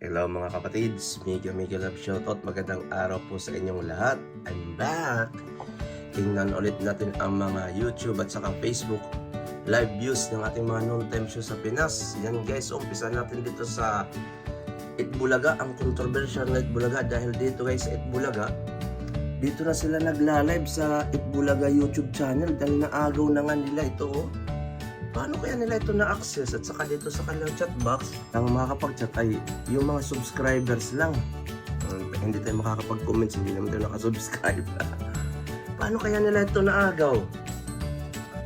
Hello mga kapatids, mega love shoutout, magandang araw po sa inyong lahat. I'm back. Tingnan ulit natin ang mga YouTube at saka Facebook live views ng ating mga non-time show sa Pinas. Yan guys, umpisa natin dito sa Itbulaga, ang controversial na Itbulaga. Dahil dito guys sa Itbulaga, dito na sila nagla-live sa Itbulaga YouTube channel dahil naagaw na nga nila ito. Paano kaya nila ito na-access? At saka dito sa kanilang chat box, ang makakapag-chat ay yung mga subscribers lang. Hindi tayo makakapag-comment, hindi naman tayo nakasubscribe. Paano kaya nila ito naagaw?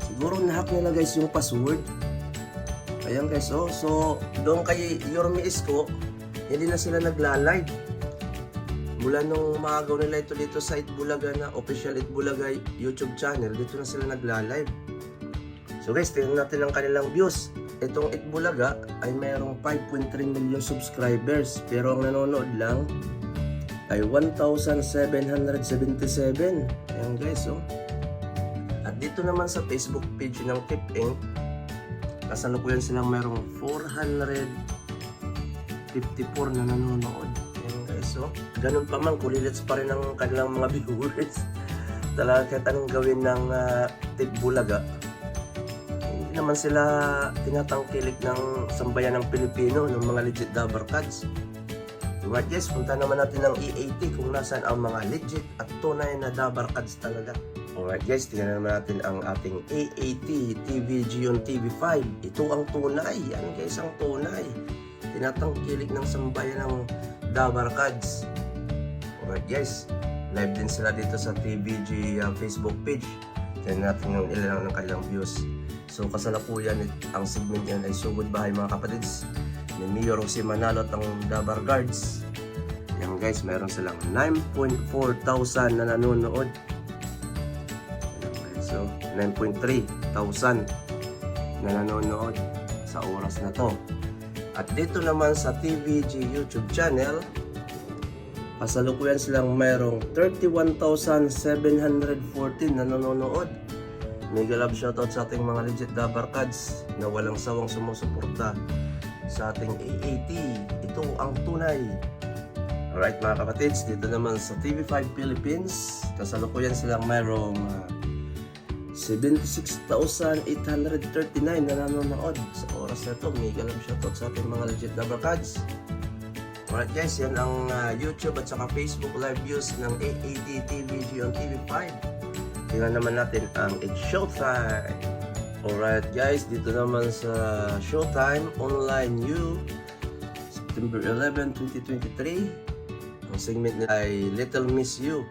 Siguro nahack nila guys yung password. Ayan guys, so doon kay Yorme Isko, hindi na sila nagla-live. Mula nung maagaw nila ito dito sa Itbulaga na official Itbulaga YouTube channel, dito na sila nagla-live. So guys, tingnan natin ang kanilang views. Itong Itbulaga ay mayroong 5.3 million subscribers, pero ang nanonood lang ay 1,777. Ayan guys, At dito naman sa Facebook page ng Tip Inc, kasalukuyan silang mayroong 454 na nanonood. Ayan guys, ganun pa man, kulilits pa rin ang kanilang mga viewers. Talaga kahit anong gawin ng Itbulaga, naman sila tinatangkilik ng sambayan ng Pilipino, ng mga legit Dabar Cards. Alright guys, punta naman natin ng EAT kung nasaan ang mga legit at tunay na Dabar Cards talaga. Alright guys, tingnan naman natin ang ating EAT TVG on TV5. Ito ang tunay, yan guys ang tunay. Tinatangkilik ng sambayan ng Dabar Cards. Alright guys, live din sila dito sa TVG Facebook page. Tingnan natin yung ilan ng kanilang views. So kasalukuyan ang segment yan ay Sugod Bahay mga kapatids ni Mayor Jose Manalo at ang Dabar Guards. Yan guys, meron silang 9.4 thousand na nanonood. So 9.3 thousand na nanonood sa oras na to. At dito naman sa TVG YouTube channel, kasalukuyan silang mayroong 31,714 na nanonood. Mega love shoutout sa ating mga legit Dabar Cards na walang sawang sumusuporta sa ating AAT. Ito ang tunay. Alright mga kapatids, dito naman sa TV5 Philippines, kasalukuyan silang mayroong 76,839 na nanonood sa oras na ito. Mega love shoutout sa ating mga legit Dabar Cards. Alright guys, yan ang YouTube at saka Facebook live views ng AAT TVG on TV5. Tingnan naman natin ang It's Showtime. Alright guys, dito naman sa Showtime Online U, September 11, 2023. Ang segment nila ay Little Miss You.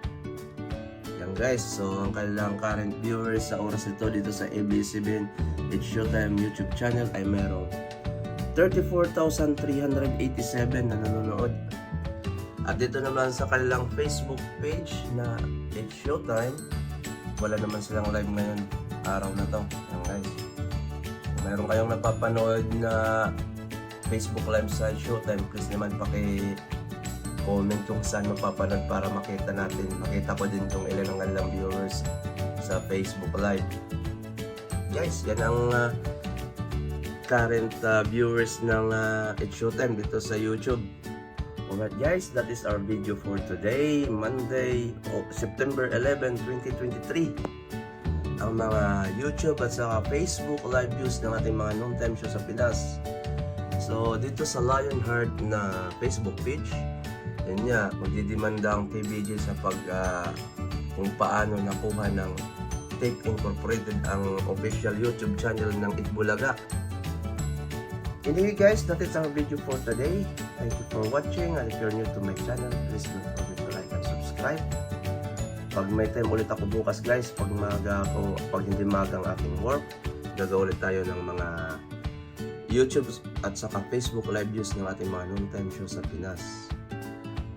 Yan guys, so ang kanilang current viewers sa oras ito dito sa ABS-CBN It's Showtime YouTube channel ay merong 34,387 na nanonood. At dito naman sa kanilang Facebook page na It's Showtime, wala naman silang live ngayon araw na to. Yan guys, kung meron kayong napapanood na Facebook live sa Showtime, please naman paki-comment kung saan mapapanood para makita natin. Makita ko din kung ilan ang kanilang viewers sa Facebook live. Guys, yan ang current viewers ng It's Showtime dito sa YouTube. Alright guys, that is our video for today, Monday, September 11, 2023. Ang mga YouTube at saka Facebook live views ng ating mga non-time show sa Pinas. So dito sa Lionheart na Facebook page, yun nga, magdidemanda ang TVG sa kung paano nakuha ng Tape Incorporated ang official YouTube channel ng Itbulaga. Anyway guys, that is our video for today. Thank you for watching, and if you're new to my channel, please don't forget to like and subscribe. Pag may time ulit ako bukas guys, pag hindi maga ang aking work, gagawa ulit tayo ng mga YouTube at saka Facebook live views ng ating mga non-time show sa Pinas.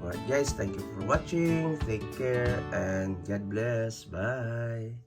Alright guys, thank you for watching, take care, and God bless, bye!